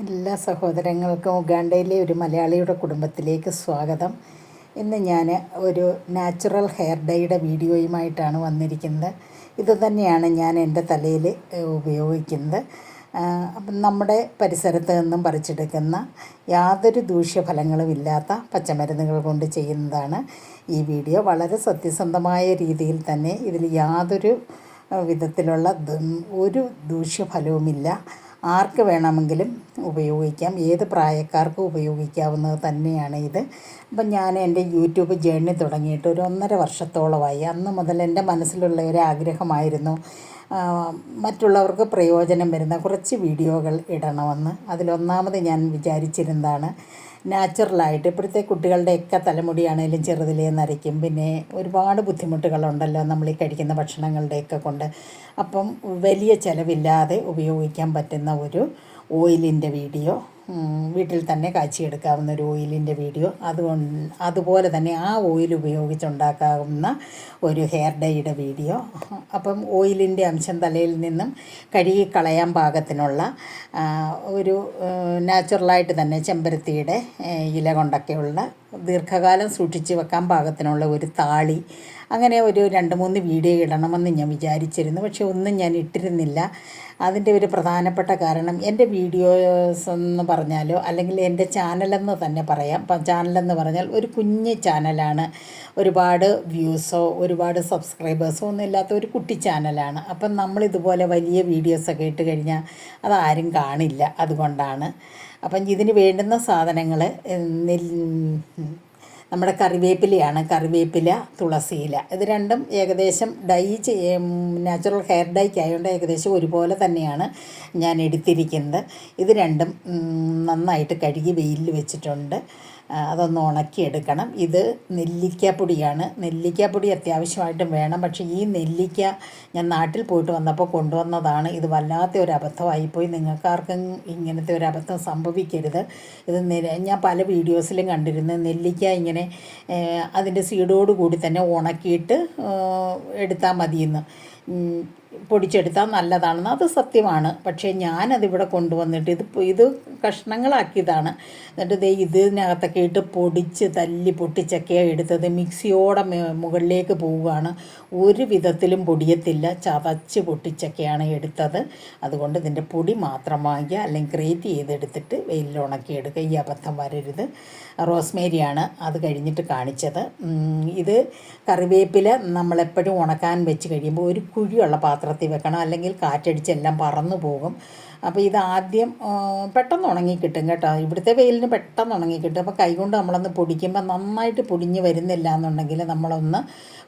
എല്ലാ സഹോദരങ്ങൾക്കും ഉഗാണ്ടയിലെ ഒരു മലയാളിയുടെ കുടുംബത്തിലേക്ക് സ്വാഗതം. ഇന്ന് ഞാൻ ഒരു നാച്ചുറൽ ഹെയർ ഡൈയുടെ വീഡിയോയുമായിട്ടാണ് വന്നിരിക്കുന്നത്. ഇത് തന്നെയാണ് ഞാൻ എൻ്റെ തലയിൽ ഉപയോഗിക്കുന്നത്. അപ്പം നമ്മുടെ പരിസരത്ത് നിന്നും പറിച്ചെടുക്കുന്ന യാതൊരു ദൂഷ്യഫലങ്ങളുമില്ലാത്ത പച്ചമരുന്നുകൾ കൊണ്ട് ചെയ്യുന്നതാണ് ഈ വീഡിയോ. വളരെ സത്യസന്ധമായ രീതിയിൽ തന്നെ ഇതിൽ യാതൊരു വിധത്തിലുള്ള ഒരു ദൂഷ്യഫലവുമില്ല. ആർക്ക് വേണമെങ്കിലും ഉപയോഗിക്കാം, ഏത് പ്രായക്കാർക്കും ഉപയോഗിക്കാവുന്നത് തന്നെയാണ് ഇത്. അപ്പം ഞാൻ എൻ്റെ യൂട്യൂബ് ജേർണി തുടങ്ങിയിട്ട് ഒരു 1.5 വർഷത്തോളമായി. അന്ന് മുതൽ എൻ്റെ മനസ്സിലുള്ള ഒരു ആഗ്രഹമായിരുന്നു മറ്റുള്ളവർക്ക് പ്രയോജനം വരുന്ന കുറച്ച് വീഡിയോകൾ ഇടണമെന്ന്. അതിലൊന്നാമത് ഞാൻ വിചാരിച്ചിരുന്നതാണ് നാച്ചുറലായിട്ട് ഇപ്പോഴത്തെ കുട്ടികളുടെയൊക്കെ തലമുടിയാണേലും ചെറുതിലേ നരയ്ക്കും. പിന്നെ ഒരുപാട് ബുദ്ധിമുട്ടുകളുണ്ടല്ലോ നമ്മൾ ഈ കഴിക്കുന്ന ഭക്ഷണങ്ങളുടെയൊക്കെ കൊണ്ട്. അപ്പം വലിയ ചിലവില്ലാതെ ഉപയോഗിക്കാൻ പറ്റുന്ന ഒരു ഓയിലിൻ്റെ വീഡിയോ, വീട്ടിൽ തന്നെ കാച്ചിയെടുക്കാവുന്ന ഒരു ഓയിലിൻ്റെ വീഡിയോ, അതുപോലെ തന്നെ ആ ഓയിൽ ഉപയോഗിച്ചുണ്ടാക്കാവുന്ന ഒരു ഹെയർ ഡൈയുടെ വീഡിയോ. അപ്പം ഓയിലിൻ്റെ അംശം തലയിൽ നിന്നും കഴുകി കളയാൻ പാകത്തിനുള്ള ഒരു നാച്ചുറലായിട്ട് തന്നെ ചെമ്പരത്തിയുടെ ഇല കൊണ്ടൊക്കെയുള്ള ദീർഘകാലം സൂക്ഷിച്ച് വെക്കാൻ പാകത്തിനുള്ള ഒരു താളി, അങ്ങനെ ഒരു 2-3 വീഡിയോ ഇടണമെന്ന് ഞാൻ വിചാരിച്ചിരുന്നു. പക്ഷെ ഒന്നും ഞാൻ ഇട്ടിരുന്നില്ല. അതിൻ്റെ ഒരു പ്രധാനപ്പെട്ട കാരണം എൻ്റെ വീഡിയോസ് എന്ന് പറഞ്ഞാലോ അല്ലെങ്കിൽ എൻ്റെ ചാനലെന്ന് തന്നെ പറയാം. ചാനലെന്ന് പറഞ്ഞാൽ ഒരു കുഞ്ഞ് ചാനലാണ്. ഒരുപാട് വ്യൂസോ ഒരുപാട് സബ്സ്ക്രൈബേഴ്സോ ഒന്നും ഇല്ലാത്ത ഒരു കുട്ടി ചാനലാണ്. അപ്പം നമ്മളിതുപോലെ വലിയ വീഡിയോസൊക്കെ ഇട്ട് കഴിഞ്ഞാൽ അതാരും കാണില്ല. അതുകൊണ്ടാണ്. അപ്പം ഇതിന് വേണ്ടുന്ന സാധനങ്ങൾ നമ്മുടെ കറിവേപ്പിലയാണ്. കറിവേപ്പില, തുളസിയില, ഇത് രണ്ടും ഏകദേശം നാച്ചുറൽ ഹെയർ ഡൈക്ക് ആയതുകൊണ്ട് ഏകദേശം ഒരുപോലെ തന്നെയാണ് ഞാൻ എടുത്തിരിക്കുന്നത്. ഇത് രണ്ടും നന്നായിട്ട് കഴുകി വെയിലിൽ വെച്ചിട്ടുണ്ട്. അതൊന്ന് ഉണക്കിയെടുക്കണം. ഇത് നെല്ലിക്കാപ്പൊടിയാണ്. നെല്ലിക്കാപ്പൊടി അത്യാവശ്യമായിട്ടും വേണം. പക്ഷേ ഈ നെല്ലിക്ക ഞാൻ നാട്ടിൽ പോയിട്ട് വന്നപ്പോൾ കൊണ്ടുവന്നതാണ്. ഇത് വല്ലാത്ത ഒരു അബദ്ധമായിപ്പോയി. നിങ്ങൾക്കാർക്കും ഇങ്ങനത്തെ ഒരു അബദ്ധം സംഭവിക്കരുത്. ഇത് ഞാൻ പല വീഡിയോസിലും കണ്ടിരുന്നു. നെല്ലിക്ക ഇങ്ങനെ അതിൻ്റെ സീഡോട് കൂടി തന്നെ ഉണക്കിയിട്ട് എടുത്താൽ മതിയെന്ന്, പൊടിച്ചെടുത്താൽ നല്ലതാണെന്ന്. അത് സത്യമാണ്. പക്ഷേ ഞാനതിവിടെ കൊണ്ടുവന്നിട്ട് ഇത് കഷ്ണങ്ങളാക്കിയതാണ്. എന്നിട്ട് ഇതിനകത്തൊക്കെ ഇട്ട് പൊടിച്ച് തല്ലി പൊട്ടിച്ചൊക്കെയാണ് എടുത്തത്. മിക്സിയോടെ മുകളിലേക്ക് പോവുകയാണ്. ഒരു വിധത്തിലും പൊടിയത്തില്ല, ചതച്ച് പൊട്ടിച്ചൊക്കെയാണ് എടുത്തത്. അതുകൊണ്ട് ഇതിൻ്റെ പൊടി മാത്രം വാങ്ങിക്കുക, അല്ലെങ്കിൽ ഗ്രേറ്റ് ചെയ്തെടുത്തിട്ട് വെയിലിൽ ഉണക്കിയെടുക്കുക. ഈ അബദ്ധം വരരുത്. റോസ്മേരിയാണ് അത് കഴിഞ്ഞിട്ട് കാണിച്ചത്. ഇത് കറിവേപ്പില നമ്മളെപ്പോഴും ഉണക്കാൻ വെച്ച് കഴിയുമ്പോൾ ഒരു കുഴിയുള്ള പാത്രത്തിൽ വെക്കണം, അല്ലെങ്കിൽ കാറ്റടിച്ചെല്ലാം പറന്നു പോകും. അപ്പോൾ ഇത് ആദ്യം പെട്ടെന്ന് ഉണങ്ങിക്കിട്ടും കേട്ടോ. ഇവിടുത്തെ വെയിലിന് പെട്ടെന്ന് ഉണങ്ങിക്കിട്ടും. അപ്പോൾ കൈകൊണ്ട് നമ്മളൊന്ന് പൊടിക്കുമ്പോൾ നന്നായിട്ട് പൊടിഞ്ഞ് വരുന്നില്ല എന്നുണ്ടെങ്കിൽ നമ്മളൊന്ന്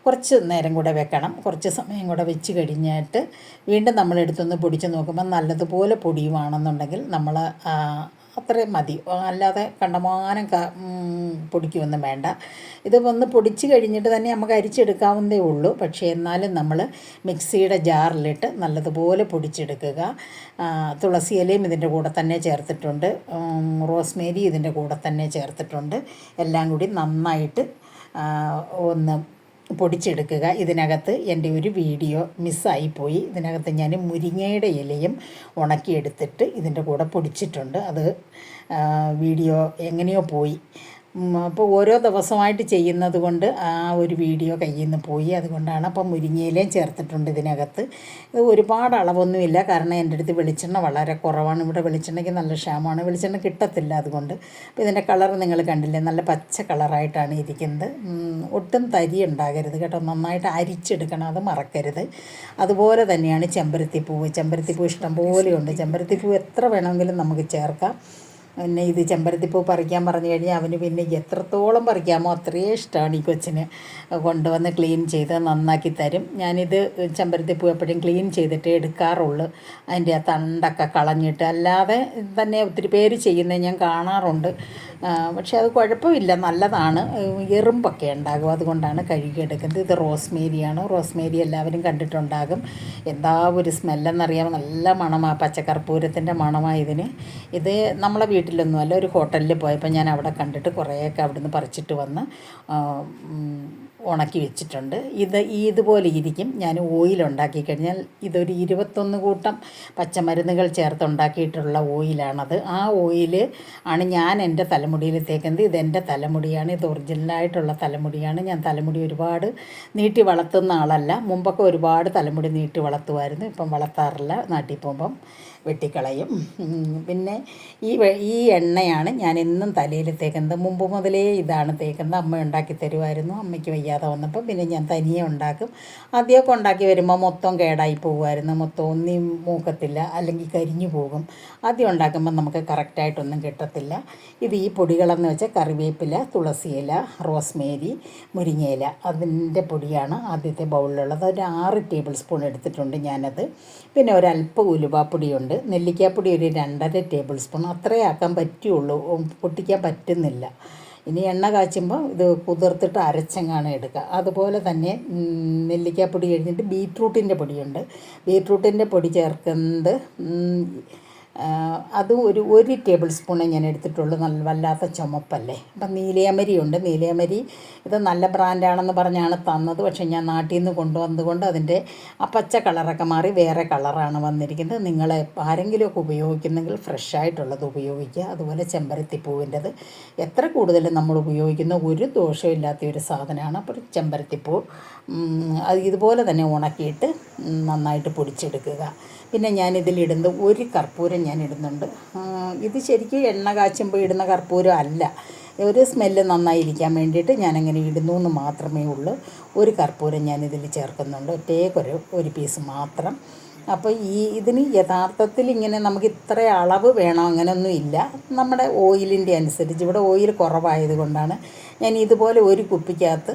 കുറച്ച് നേരം കൂടെ വെക്കണം. കുറച്ച് സമയം കൂടെ വെച്ച് കഴിഞ്ഞിട്ട് വീണ്ടും നമ്മളെടുത്തൊന്ന് പൊടിച്ച് നോക്കുമ്പോൾ നല്ലതുപോലെ പൊടിയുവാണെന്നുണ്ടെങ്കിൽ നമ്മൾ അത്രയും മതി. അല്ലാതെ കണ്ടമാനം പൊടിക്കൊന്നും വേണ്ട. ഇത് ഒന്ന് പൊടിച്ച് കഴിഞ്ഞിട്ട് തന്നെ നമുക്ക് അരിച്ചെടുക്കാവുന്നതേ ഉള്ളൂ. പക്ഷേ എന്നാലും നമ്മൾ മിക്സിയുടെ ജാറിലിട്ട് നല്ലതുപോലെ പൊടിച്ചെടുക്കുക. തുളസി ഇലയും ഇതിൻ്റെ കൂടെ തന്നെ ചേർത്തിട്ടുണ്ട്, റോസ്മേരി ഇതിൻ്റെ കൂടെ തന്നെ ചേർത്തിട്ടുണ്ട്. എല്ലാം കൂടി നന്നായിട്ട് ഒന്ന് പൊടിച്ചെടുക്കുക. ഇതിനകത്ത് എൻ്റെ ഒരു വീഡിയോ മിസ്സായിപ്പോയി. ഇതിനകത്ത് ഞാൻ മുരിങ്ങയുടെ ഇലയും ഉണക്കിയെടുത്തിട്ട് ഇതിൻ്റെ കൂടെ പൊടിച്ചിട്ടുണ്ട്. അത് വീഡിയോ എങ്ങനെയോ പോയി. അപ്പോൾ ഓരോ ദിവസമായിട്ട് ചെയ്യുന്നത് കൊണ്ട് ആ ഒരു വീഡിയോ കയ്യിൽ നിന്ന് പോയി. അതുകൊണ്ടാണ്. അപ്പം മുരിങ്ങയിലയും ചേർത്തിട്ടുണ്ട് ഇതിനകത്ത്. ഇത് ഒരുപാട് അളവൊന്നുമില്ല, കാരണം എൻ്റെ അടുത്ത് വെളിച്ചെണ്ണ വളരെ കുറവാണ്. ഇവിടെ വെളിച്ചെണ്ണയ്ക്ക് നല്ല ക്ഷാമമാണ്, വെളിച്ചെണ്ണ കിട്ടത്തില്ല. അതുകൊണ്ട് അപ്പോൾ ഇതിൻ്റെ കളർ നിങ്ങൾ കണ്ടില്ലേ, നല്ല പച്ച കളറായിട്ടാണ് ഇരിക്കുന്നത്. ഒട്ടും തരി ഉണ്ടാകരുത് കേട്ടോ, നന്നായിട്ട് അരിച്ചെടുക്കണം, അത് മറക്കരുത്. അതുപോലെ തന്നെയാണ് ചെമ്പരത്തിപ്പൂവ്. ചെമ്പരത്തിപ്പൂ ഇഷ്ടം പോലെയുണ്ട്. ചെമ്പരത്തിപ്പൂ എത്ര വേണമെങ്കിലും നമുക്ക് ചേർക്കാം. പിന്നെ ഇത് ചെമ്പരത്തിപ്പൂ പറിക്കാൻ പറഞ്ഞു കഴിഞ്ഞാൽ അവന് പിന്നെ എത്രത്തോളം പറിക്കാമോ അത്രയും ഇഷ്ടമാണ്. ഈ കൊച്ചിന് കൊണ്ടുവന്ന് ക്ലീൻ ചെയ്ത് നന്നാക്കി തരും. ഞാനിത് ചെമ്പരത്തിപ്പൂ എപ്പോഴും ക്ലീൻ ചെയ്തിട്ട് എടുക്കാറുള്ളൂ, അതിൻ്റെ ആ തണ്ടൊക്കെ കളഞ്ഞിട്ട്. അല്ലാതെ തന്നെ ഒത്തിരി പേര് ചെയ്യുന്നത് ഞാൻ കാണാറുണ്ട്. പക്ഷേ അത് കുഴപ്പമില്ല, നല്ലതാണ്. എറുമ്പൊക്കെ ഉണ്ടാകും, അതുകൊണ്ടാണ് കഴുകിയെടുക്കുന്നത്. ഇത് റോസ്മേരിയാണ്. റോസ്മേരി എല്ലാവരും കണ്ടിട്ടുണ്ടാകും. എന്താ ഒരു സ്മെല്ലെന്നറിയാം, നല്ല മണമാണ്, പച്ചക്കർപ്പൂരത്തിൻ്റെ മണമാണ് ഇതിന്. ഇത് നമ്മളെ വീട്ടിലൊന്നുമല്ല, ഒരു ഹോട്ടലിൽ പോയപ്പോൾ ഞാൻ അവിടെ കണ്ടിട്ട് കുറേയൊക്കെ അവിടുന്ന് പറിച്ചിട്ട് വന്ന് ഉണക്കി വെച്ചിട്ടുണ്ട്. ഇതുപോലെ ഇരിക്കും. ഞാൻ ഓയിലുണ്ടാക്കി കഴിഞ്ഞാൽ ഇതൊരു 21 കൂട്ടം പച്ചമരുന്നുകൾ ചേർത്തുണ്ടാക്കിയിട്ടുള്ള ഓയിലാണത്. ആ ഓയിൽ ആണ് ഞാൻ എൻ്റെ തലമുടിയിൽ തേക്കുന്നത്. ഇതെൻ്റെ തലമുടിയാണ്, ഇത് ഒറിജിനലായിട്ടുള്ള തലമുടിയാണ്. ഞാൻ തലമുടി ഒരുപാട് നീട്ടി വളർത്തുന്ന ആളല്ല. മുമ്പൊക്കെ ഒരുപാട് തലമുടി നീട്ടി വളർത്തുമായിരുന്നു. ഇപ്പം വളർത്താറില്ല. നാട്ടിൽ പോകുമ്പം വെട്ടിക്കളയും. പിന്നെ ഈ എണ്ണയാണ് ഞാൻ എന്നും തലയിൽ തേക്കുന്നത്. മുമ്പ് മുതലേ ഇതാണ് തേക്കുന്നത്. അമ്മ ഉണ്ടാക്കി തരുമായിരുന്നു. അമ്മയ്ക്ക് വയ്യാതെ വന്നപ്പോൾ പിന്നെ ഞാൻ തനിയെ ഉണ്ടാക്കും. ആദ്യമൊക്കെ ഉണ്ടാക്കി വരുമ്പോൾ മൊത്തം കേടായി പോകുമായിരുന്നു. മൊത്തം ഒന്നും മൂക്കത്തില്ല, അല്ലെങ്കിൽ കരിഞ്ഞു പോകും. ആദ്യം ഉണ്ടാക്കുമ്പോൾ നമുക്ക് കറക്റ്റായിട്ടൊന്നും കിട്ടത്തില്ല. ഈ പൊടികളെന്ന് വെച്ചാൽ കറിവേപ്പില, തുളസിയില, റോസ്മേരി, മുരിങ്ങയില, അതിൻ്റെ പൊടിയാണ് ആദ്യത്തെ ബൗളിലുള്ളത്. ഒരു 6 ടേബിൾ സ്പൂൺ എടുത്തിട്ടുണ്ട് ഞാനത്. പിന്നെ ഒരല്പം ഉലുവാപ്പൊടിയുണ്ട്. നെല്ലിക്കാപ്പൊടി ഒരു 2.5 ടേബിൾ സ്പൂൺ. അത്രേ ആക്കാൻ പറ്റുള്ളൂ, പൊട്ടിക്കാൻ പറ്റുന്നില്ല. ഇനി എണ്ണ കാച്ചുമ്പോൾ ഇത് കുതിർത്തിട്ട് അരച്ചങ്ങാണ് എടുക്കുക. അതുപോലെ തന്നെ നെല്ലിക്കാപ്പൊടി കഴിഞ്ഞിട്ട് ബീറ്റ്റൂട്ടിൻ്റെ പൊടിയുണ്ട്. ബീറ്റ്റൂട്ടിൻ്റെ പൊടി ചേർക്കുന്നത് അതും ഒരു ടേബിൾ സ്പൂണേ ഞാൻ എടുത്തിട്ടുള്ളൂ. വല്ലാത്ത ചുമപ്പല്ലേ. അപ്പം നീലയമരിയുണ്ട്. നീലയമരി ഇത് നല്ല ബ്രാൻഡാണെന്ന് പറഞ്ഞാണ് തന്നത്. പക്ഷേ ഞാൻ നാട്ടിൽ നിന്ന് കൊണ്ടുവന്നതുകൊണ്ട് അതിൻ്റെ ആ പച്ച കളറൊക്കെ മാറി വേറെ കളറാണ് വന്നിരിക്കുന്നത്. നിങ്ങൾ ആരെങ്കിലുമൊക്കെ ഉപയോഗിക്കുന്നെങ്കിൽ ഫ്രഷായിട്ടുള്ളത് ഉപയോഗിക്കുക. അതുപോലെ ചെമ്പരത്തിപ്പൂവിൻ്റെത് എത്ര കൂടുതൽ നമ്മൾ ഉപയോഗിക്കുന്ന ഒരു ദോഷമില്ലാത്ത ഒരു സാധനമാണ്. അപ്പോൾ ചെമ്പരത്തിപ്പൂ അത് ഇതുപോലെ തന്നെ ഉണക്കിയിട്ട് നന്നായിട്ട് പൊടിച്ചെടുക്കുക. പിന്നെ ഞാനിതിലിടുന്നത് ഒരു കർപ്പൂരം ഞാൻ ഇടുന്നുണ്ട്. ഇത് ശരിക്കും എണ്ണ കാച്ചുമ്പോൾ ഇടുന്ന കർപ്പൂരം അല്ല. ഒരു സ്മെല്ല് നന്നായിരിക്കാൻ വേണ്ടിയിട്ട് ഞാനങ്ങനെ ഇടുന്നു എന്ന് മാത്രമേ ഉള്ളൂ. ഒരു കർപ്പൂരം ഞാനിതിൽ ചേർക്കുന്നുണ്ട്, ഒരു പീസ് മാത്രം. അപ്പോൾ ഇതിന് യഥാർത്ഥത്തിൽ ഇങ്ങനെ നമുക്ക് ഇത്ര അളവ് വേണം അങ്ങനെയൊന്നും ഇല്ല. നമ്മുടെ ഓയിലിൻ്റെ അനുസരിച്ച്, ഇവിടെ ഓയിൽ കുറവായത് കൊണ്ടാണ് ഞാൻ ഇതുപോലെ ഒരു കുപ്പിക്കകത്ത്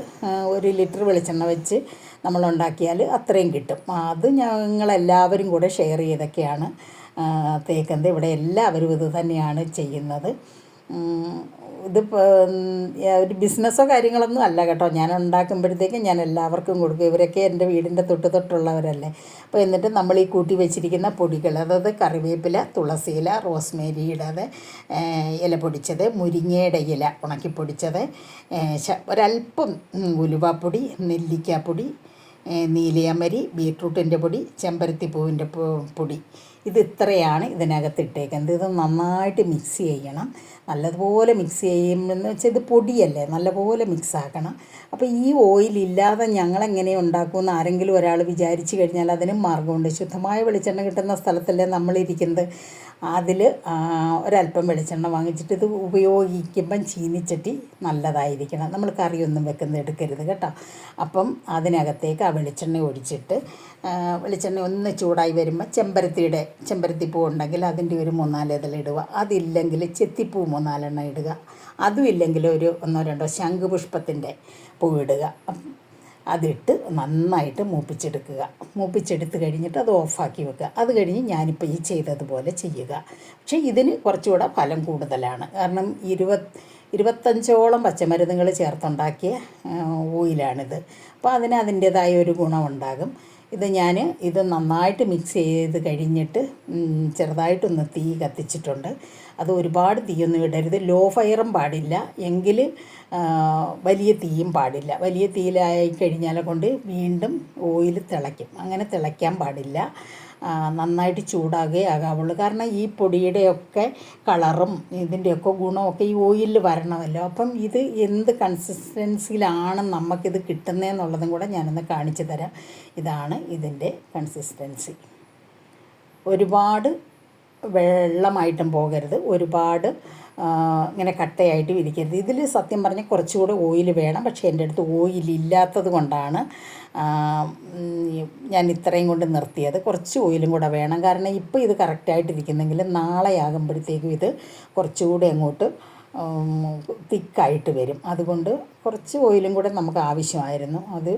1 ലിറ്റർ വെളിച്ചെണ്ണ വെച്ച് നമ്മളുണ്ടാക്കിയാൽ അത്രയും കിട്ടും. അത് ഞങ്ങളെല്ലാവരും കൂടെ ഷെയർ ചെയ്തൊക്കെയാണ് തേക്കുന്നത്. ഇവിടെ എല്ലാവരും ഇത് തന്നെയാണ് ചെയ്യുന്നത്. ഇതിപ്പോൾ ഒരു ബിസിനസ്സോ കാര്യങ്ങളൊന്നും അല്ല കേട്ടോ. ഞാൻ ഉണ്ടാക്കുമ്പോഴത്തേക്കും ഞാൻ എല്ലാവർക്കും കൊടുക്കും. ഇവരൊക്കെ എൻ്റെ വീടിൻ്റെ തൊട്ടുള്ളവരല്ലേ. അപ്പോൾ എന്നിട്ട് നമ്മൾ ഈ കൂട്ടി വെച്ചിരിക്കുന്ന പൊടികൾ, അതായത് കറിവേപ്പില, തുളസിയില, റോസ്മേരിയുടെ ഇല പൊടിച്ചത്, മുരിങ്ങയുടെ ഇല ഉണക്കിപ്പൊടിച്ചത്, ഒരല്പം ഉലുവാപ്പൊടി, നെല്ലിക്കാപ്പൊടി, നീലയമരി, ബീട്രൂട്ടിൻ്റെ പൊടി, ചെമ്പരത്തിപ്പൂവിൻ്റെ പൊടി, ഇത് ഇത്രയാണ് ഇതിനകത്ത് ഇട്ടേക്കുന്നത്. ഇത് നന്നായിട്ട് മിക്സ് ചെയ്യണം. നല്ലതുപോലെ മിക്സ് ചെയ്യുമെന്ന് വെച്ചാൽ ഇത് പൊടിയല്ലേ, നല്ലപോലെ മിക്സ് ആക്കണം. അപ്പോൾ ഈ ഓയിലില്ലാതെ ഞങ്ങളെങ്ങനെ ഉണ്ടാക്കുമെന്ന് ആരെങ്കിലും ഒരാൾ വിചാരിച്ചു കഴിഞ്ഞാൽ അതിനും മാർഗ്ഗമുണ്ട്. ശുദ്ധമായ വെളിച്ചെണ്ണ കിട്ടുന്ന സ്ഥലത്തല്ലേ നമ്മളിരിക്കുന്നത്. അതിൽ ഒരല്പം വെളിച്ചെണ്ണ വാങ്ങിച്ചിട്ട് ഇത് ഉപയോഗിക്കുമ്പം ചീനിച്ചട്ടി നല്ലതായിരിക്കണം. നമ്മൾ കറിയൊന്നും എടുക്കരുത് കേട്ടോ. അപ്പം അതിനകത്തേക്ക് ആ വെളിച്ചെണ്ണ ഒഴിച്ചിട്ട് വെളിച്ചെണ്ണ ഒന്ന് ചൂടായി വരുമ്പോൾ ചെമ്പരത്തിപ്പൂ ഉണ്ടെങ്കിൽ അതിൻ്റെ ഒരു 3-4 ഇതളിടുക. അതില്ലെങ്കിൽ ചെത്തിപ്പൂ 3-4 ഇടുക. അതും ഇല്ലെങ്കിൽ ഒരു 1-2 ശംഖുപുഷ്പത്തിൻ്റെ പൂവിടുക. അതിട്ട് നന്നായിട്ട് മൂപ്പിച്ചെടുത്ത് കഴിഞ്ഞിട്ട് അത് ഓഫാക്കി വെക്കുക. അത് കഴിഞ്ഞ് ഞാനിപ്പോൾ ഈ ചെയ്തതുപോലെ ചെയ്യുക. പക്ഷേ ഇതിന് കുറച്ചുകൂടെ ഫലം കൂടുതലാണ്. കാരണം 25ഓളം പച്ചമരുന്നുകൾ ചേർത്തുണ്ടാക്കിയ ഓയിലാണിത്. അപ്പോൾ അതിൻ്റേതായ ഒരു ഗുണമുണ്ടാകും. ഇത് നന്നായിട്ട് മിക്സ് ചെയ്ത് കഴിഞ്ഞിട്ട് ചെറുതായിട്ടൊന്ന് തീ കത്തിച്ചിട്ടുണ്ട്. അത് ഒരുപാട് തീയൊന്നും ഇടരുത്. ലോ ഫയറും പാടില്ല, എങ്കിൽ വലിയ തീയും പാടില്ല. വലിയ തീയിലായി കഴിഞ്ഞാൽ കൊണ്ട് വീണ്ടും ഓയിൽ തിളയ്ക്കും. അങ്ങനെ തിളയ്ക്കാൻ പാടില്ല. നന്നായിട്ട് ചൂടാകുകയേ ആകാവുള്ളൂ. കാരണം ഈ പൊടിയുടെയൊക്കെ കളറും ഇതിൻ്റെയൊക്കെ ഗുണമൊക്കെ ഈ ഓയിലിൽ വരണമല്ലോ. അപ്പം ഇത് എന്ത് കൺസിസ്റ്റൻസിയിലാണ് നമുക്കിത് കിട്ടുന്നതെന്നുള്ളതും കൂടെ ഞാനൊന്ന് കാണിച്ചു തരാം. ഇതാണ് ഇതിൻ്റെ കൺസിസ്റ്റൻസി. ഒരുപാട് വെള്ളമായിട്ടും പോകരുത്, ഒരുപാട് ഇങ്ങനെ കട്ടയായിട്ടും ഇരിക്കരുത്. ഇതിൽ സത്യം പറഞ്ഞാൽ കുറച്ചുകൂടെ ഓയിൽ വേണം. പക്ഷേ എൻ്റെ അടുത്ത് ഓയിലില്ലാത്തത് കൊണ്ടാണ് ഞാൻ ഇത്രയും കൊണ്ട് നിർത്തിയത്. കുറച്ച് ഓയിലും കൂടെ വേണം. കാരണം ഇപ്പോൾ ഇത് കറക്റ്റായിട്ടിരിക്കുന്നെങ്കിൽ നാളെ ആകുമ്പോഴത്തേക്കും ഇത് കുറച്ചുകൂടെ അങ്ങോട്ട് തിക്കായിട്ട് വരും. അതുകൊണ്ട് കുറച്ച് ഓയിലും കൂടെ നമുക്ക് ആവശ്യമായിരുന്നു. അത്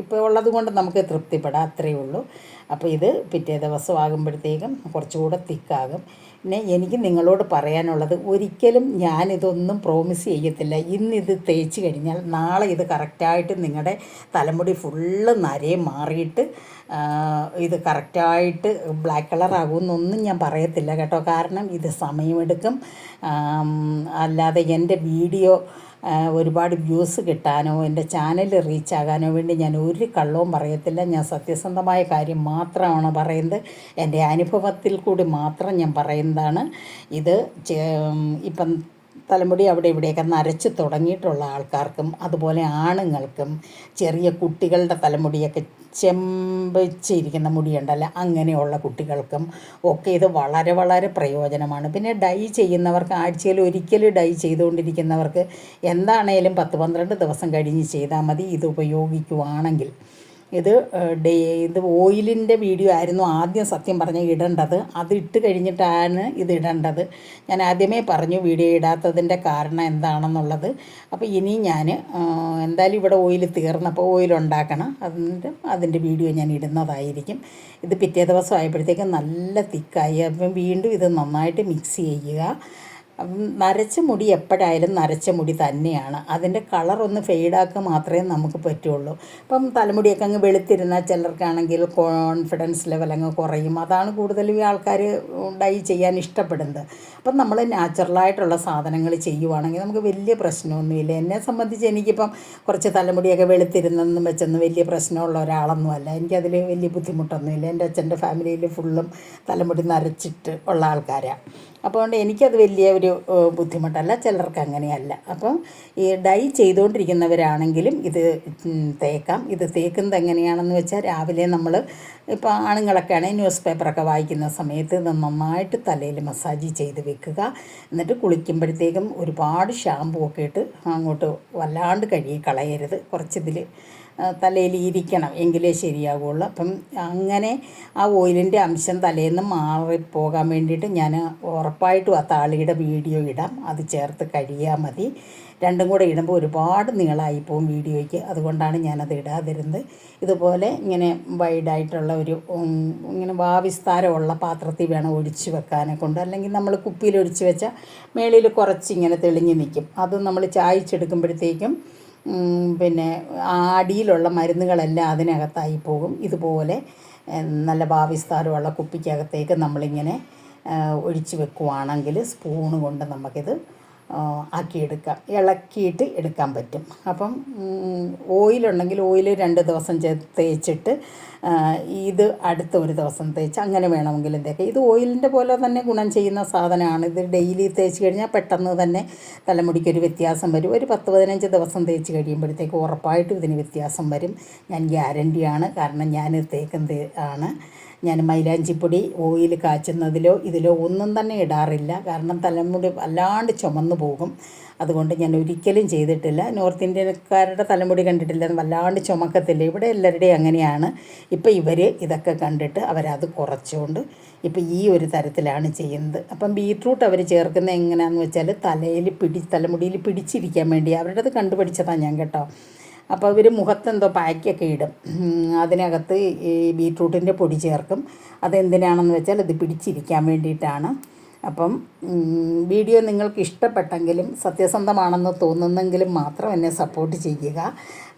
ഇപ്പോൾ ഉള്ളത് കൊണ്ട് നമുക്ക് തൃപ്തിപ്പെടാം, അത്രയേ ഉള്ളൂ. അപ്പോൾ ഇത് പിറ്റേ ദിവസം ആകുമ്പോഴത്തേക്കും കുറച്ചുകൂടെ തിക്കാകും. പിന്നെ എനിക്ക് നിങ്ങളോട് പറയാനുള്ളത്, ഒരിക്കലും ഞാനിതൊന്നും പ്രോമിസ് ചെയ്യത്തില്ല. ഇന്നിത് തേച്ച് കഴിഞ്ഞാൽ നാളെ ഇത് കറക്റ്റായിട്ട് നിങ്ങളുടെ തലമുടി ഫുള്ള് നരയും മാറിയിട്ട് ഇത് കറക്റ്റായിട്ട് ബ്ലാക്ക് കളറാകുമെന്നൊന്നും ഞാൻ പറയത്തില്ല കേട്ടോ. കാരണം ഇത് സമയമെടുക്കും. അല്ലാതെ എൻ്റെ വീഡിയോ ഒരുപാട് വ്യൂസ് കിട്ടാനോ എൻ്റെ ചാനൽ റീച്ചാകാനോ വേണ്ടി ഞാൻ ഒരു കള്ളവും പറയത്തില്ല. ഞാൻ സത്യസന്ധമായ കാര്യം മാത്രമാണ് പറയുന്നത്. എൻ്റെ അനുഭവത്തിൽ കൂടി മാത്രം ഞാൻ പറയുന്നതാണ് ഇത്. ഇപ്പം തലമുടി അവിടെ ഇവിടെയൊക്കെ നരച്ച് തുടങ്ങിയിട്ടുള്ള ആൾക്കാർക്കും അതുപോലെ ആണുങ്ങൾക്കും ചെറിയ കുട്ടികളുടെ തലമുടിയൊക്കെ ചെമ്പിച്ചിരിക്കുന്ന മുടിയുണ്ടല്ലോ, അങ്ങനെയുള്ള കുട്ടികൾക്കും ഒക്കെ ഇത് വളരെ വളരെ പ്രയോജനമാണ്. പിന്നെ ഡൈ ചെയ്യുന്നവർക്ക്, ആഴ്ചയിൽ ഒരിക്കൽ ഡൈ ചെയ്തുകൊണ്ടിരിക്കുന്നവർക്ക് എന്താണേലും 10-12 ദിവസം കഴിഞ്ഞ് ചെയ്താൽ മതി ഇത് ഉപയോഗിക്കുവാണെങ്കിൽ. ഇത് ഇത് ഓയിലിൻ്റെ വീഡിയോ ആയിരുന്നു ആദ്യം സത്യം പറഞ്ഞാൽ ഇടേണ്ടത്. അത് ഇട്ട് കഴിഞ്ഞിട്ടാണ് ഇത് ഇടേണ്ടത്. ഞാൻ ആദ്യമേ പറഞ്ഞു വീഡിയോ ഇടാത്തതിൻ്റെ കാരണം എന്താണെന്നുള്ളത്. അപ്പോൾ ഇനി ഞാൻ എന്തായാലും ഇവിടെ ഓയിൽ തീർന്നപ്പോൾ ഓയിൽ ഉണ്ടാക്കണം, അതിൻ്റെ വീഡിയോ ഞാൻ ഇടുന്നതായിരിക്കും. ഇത് പിറ്റേ ദിവസം ആയപ്പോഴത്തേക്കും നല്ല തിക്കായി. അപ്പം വീണ്ടും ഇത് നന്നായിട്ട് മിക്സ് ചെയ്യുക. നരച്ച മുടി എപ്പോഴായാലും നരച്ച മുടി തന്നെയാണ്. അതിൻ്റെ കളറൊന്ന് ഫെയ്ഡാക്കുക മാത്രമേ നമുക്ക് പറ്റുള്ളൂ. ഇപ്പം തലമുടിയൊക്കെ അങ്ങ് വെളുത്തിരുന്നാൽ ചിലർക്കാണെങ്കിൽ കോൺഫിഡൻസ് ലെവൽ അങ്ങ് കുറയും. അതാണ് കൂടുതലും ഈ ആൾക്കാർ ഡൈ ചെയ്യാൻ ഇഷ്ടപ്പെടുന്നത്. അപ്പം നമ്മൾ നാച്ചുറലായിട്ടുള്ള സാധനങ്ങൾ ചെയ്യുവാണെങ്കിൽ നമുക്ക് വലിയ പ്രശ്നമൊന്നുമില്ല. എന്നെ സംബന്ധിച്ച് എനിക്കിപ്പം കുറച്ച് തലമുടിയൊക്കെ വെളുത്തിരുന്നെന്നും വെച്ചൊന്നും വലിയ പ്രശ്നമുള്ള ഒരാളൊന്നുമല്ല. എനിക്കതിൽ വലിയ ബുദ്ധിമുട്ടൊന്നുമില്ല. എൻ്റെ അച്ഛൻ്റെ ഫാമിലിയിൽ ഫുള്ളും തലമുടി നരച്ചിട്ട് ഉള്ള ആൾക്കാരാണ്. അപ്പോൾ എനിക്കത് വലിയ ഒരു ബുദ്ധിമുട്ടല്ല. ചിലർക്ക് അങ്ങനെയല്ല. അപ്പം ഈ ഡൈ ചെയ്തുകൊണ്ടിരിക്കുന്നവരാണെങ്കിലും ഇത് തേക്കാം. ഇത് തേക്കുന്നത് എങ്ങനെയാണെന്ന് വെച്ചാൽ രാവിലെ നമ്മൾ ഇപ്പോൾ ആണുങ്ങളൊക്കെ ആണെങ്കിൽ ന്യൂസ് പേപ്പറൊക്കെ വായിക്കുന്ന സമയത്ത് ഇത് നന്നായിട്ട് തലയിൽ മസാജ് ചെയ്ത് വെക്കുക. എന്നിട്ട് കുളിക്കുമ്പോഴത്തേക്കും ഒരുപാട് ഷാമ്പൂ ഒക്കെ ഇട്ട് അങ്ങോട്ട് വല്ലാണ്ട് കഴുകി കളയരുത്. കുറച്ചിതിൽ തലയിൽ ഇരിക്കണം, എങ്കിലേ ശരിയാകുള്ളൂ. അപ്പം അങ്ങനെ ആ ഓയിലിൻ്റെ അംശം തലയിൽ നിന്ന് മാറിപ്പോകാൻ വേണ്ടിയിട്ട് ഞാൻ ഉറപ്പായിട്ടും ആ താളിയുടെ വീഡിയോ ഇടാം. അത് ചേർത്ത് കഴിയാൽ മതി. രണ്ടും കൂടെ ഇടുമ്പോൾ ഒരുപാട് നീളമായിപ്പോവും വീഡിയോയ്ക്ക്. അതുകൊണ്ടാണ് ഞാനത് ഇടാതിരുന്നത്. ഇതുപോലെ ഇങ്ങനെ വൈഡായിട്ടുള്ള ഒരു ഇങ്ങനെ വാവിസ്താരമുള്ള പാത്രത്തിൽ വേണം ഒഴിച്ച് വെക്കാനെ കൊണ്ട്. അല്ലെങ്കിൽ നമ്മൾ കുപ്പിയിൽ ഒഴിച്ച് വെച്ചാൽ മേളിൽ കുറച്ചിങ്ങനെ തെളിഞ്ഞ് നിൽക്കും. അത് നമ്മൾ ചായച്ചെടുക്കുമ്പോഴത്തേക്കും പിന്നെ അടിയിലുള്ള മരുന്നുകളെല്ലാം അതിനകത്തായി പോകും. ഇതുപോലെ നല്ല ഭാവിസ്ഥാരമുള്ള കുപ്പിക്കകത്തേക്ക് നമ്മളിങ്ങനെ ഒഴിച്ച് വെക്കുവാണെങ്കിൽ സ്പൂണ് കൊണ്ട് നമുക്കിത് ആക്കിയെടുക്കാം, ഇളക്കിയിട്ട് എടുക്കാൻ പറ്റും. അപ്പം ഓയിലുണ്ടെങ്കിൽ ഓയിൽ 2 ദിവസം തേച്ചിട്ട് ഇത് അടുത്ത ഒരു ദിവസം തേച്ച് അങ്ങനെ വേണമെങ്കിലും തേക്കാം. ഇത് ഓയിലിൻ്റെ പോലെ തന്നെ ഗുണം ചെയ്യുന്ന സാധനമാണ്. ഇത് ഡെയിലി തേച്ച് കഴിഞ്ഞാൽ പെട്ടെന്ന് തന്നെ തലമുടിക്കൊരു വ്യത്യാസം വരും. ഒരു 10-15 ദിവസം തേച്ച് കഴിയുമ്പോഴത്തേക്ക് ഉറപ്പായിട്ടും ഇതിന് വ്യത്യാസം വരും. ഞാൻ ഗ്യാരണ്ടിയാണ്. കാരണം ഞാൻ തേക്കുന്നത് ആണ്. ഞാൻ മൈലാഞ്ചിപ്പൊടി ഓയിൽ കാച്ചുന്നതിലോ ഇതിലോ ഒന്നും തന്നെ ഇടാറില്ല. കാരണം തലമുടി വല്ലാണ്ട് ചുമന്നു പോകും. അതുകൊണ്ട് ഞാൻ ഒരിക്കലും ചെയ്തിട്ടില്ല. നോർത്ത് ഇന്ത്യക്കാരുടെ തലമുടി കണ്ടിട്ടില്ല, വല്ലാണ്ട് ചുമക്കത്തില്ല. ഇവിടെ എല്ലാവരുടെയും അങ്ങനെയാണ്. ഇപ്പോൾ ഇവർ ഇതൊക്കെ കണ്ടിട്ട് അവരത് കുറച്ചുകൊണ്ട് ഇപ്പോൾ ഈ ഒരു തരത്തിലാണ് ചെയ്യുന്നത്. അപ്പം ബീറ്റ്റൂട്ട് അവർ ചേർക്കുന്നത് എങ്ങനെയാണെന്ന് വെച്ചാൽ തലമുടിയിൽ പിടിച്ചിരിക്കാൻ വേണ്ടി അവരുടേത് കണ്ടുപിടിച്ചതാണ് ഞാൻ കേട്ടോ. അപ്പോൾ അവർ മുഖത്തെന്തോ പാക്കൊക്കെ ഇടും, അതിനകത്ത് ഈ ബീറ്റ്റൂട്ടിൻ്റെ പൊടി ചേർക്കും. അതെന്തിനാണെന്ന് വെച്ചാൽ ഇത് പിടിച്ചിരിക്കാൻ വേണ്ടിയിട്ടാണ്. അപ്പം വീഡിയോ നിങ്ങൾക്ക് ഇഷ്ടപ്പെട്ടെങ്കിലും സത്യസന്ധമാണെന്ന് തോന്നുന്നെങ്കിലും മാത്രം എന്നെ സപ്പോർട്ട് ചെയ്യുക.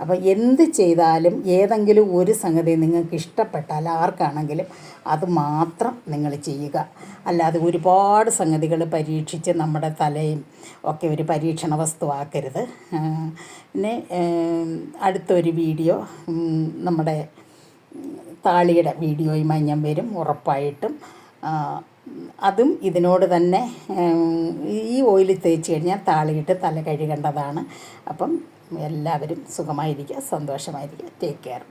അപ്പോൾ എന്ത് ചെയ്താലും ഏതെങ്കിലും ഒരു സംഗതി നിങ്ങൾക്ക് ഇഷ്ടപ്പെട്ടാൽ ആർക്കാണെങ്കിലും അത് മാത്രം നിങ്ങൾ ചെയ്യുക. അല്ലാതെ ഒരുപാട് സംഗതികൾ പരീക്ഷിച്ച് നമ്മുടെ തലയും ഒക്കെ ഒരു പരീക്ഷണ വസ്തുവാക്കരുത്. പിന്നെ അടുത്തൊരു വീഡിയോ നമ്മുടെ താളിയുടെ വീഡിയോയുമായി ഞാൻ വരും ഉറപ്പായിട്ടും. അതും ഇതിനോട് തന്നെ ഈ ഓയിൽ തേച്ച് കഴിഞ്ഞാൽ താളിയിട്ട് തല കഴുകേണ്ടതാണ്. അപ്പം എല്ലാവരും സുഖമായിരിക്കുക, സന്തോഷമായിരിക്കുക. Take care.